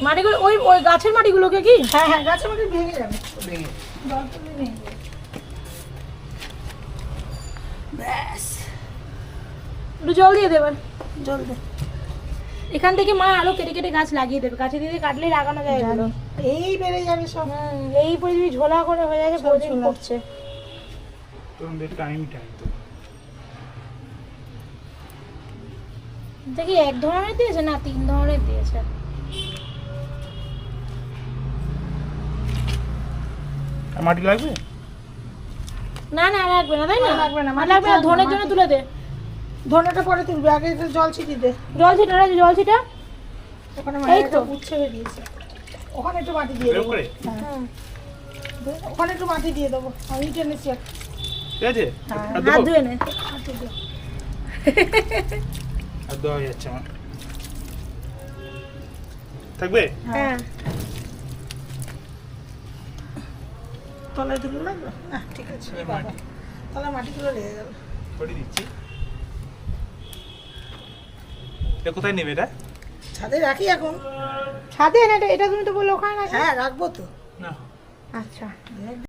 মাটিগুলো ওই ওই গাছের মাটিগুলোকে কি? হ্যাঁ হ্যাঁ, গাছের মাটি ভেঙে যাবে, জল তুলে ভেঙে যাবে। ব্যাস, একটু জল দিয়ে দেবেন। জল দে। এখান থেকে মা আরো কেটে কেটে গাছ লাগিয়ে দেবে, গাছে দিয়ে কাটলে লাগানো যায় এগুলো। এই বেড়ে যাবে সব। এই পরিধি ঝোলা করে হয়ে যাবে, সব প্রতিদিন ঝোলা। করছে। তোমাদের টাইম তো দেখি এক ধরনের দিয়েছে না 3 ধরনের দিয়েছে। আর মাটি লাগবে? না না লাগবে না, তাই না? লাগবে না, আর লাগবে না, ধনের জন্য তুলে দে। ধনেটা পরে তুলবে, আগে একটু জল ছিটিয়ে দে। জল ছিটা, জল ছিটা। ওখানে এই মাটি তো। একটা উচ্ছে বেরিয়েছে, ওখানে একটু মাটি দিয়ে এরকম দেবো। করে? হ্যাঁ, ওখানে একটু মাটি দিয়ে দেবো, আমি টেনেছি একটা। ঠিক আছে? হ্যাঁ, আর হাত দেবো? ধুয়ে নে। মাটি দিয়ে। আর দেওয়া হয়ে যাচ্ছে আমার। থাকবে? হ্যাঁ তলায় তুলে লাগবে না, ঠিক আছে। এই বাবা, মাটি। তলায় মাটিগুলো লেগে গেল। করে দিচ্ছি। এটা কোথায় নেবে এটা? ছাদে রাখি এখন। ছাদে না, এটা তুমি তো বললে ওখানে রাখো। হ্যাঁ রাখবো তো। না। আচ্ছা।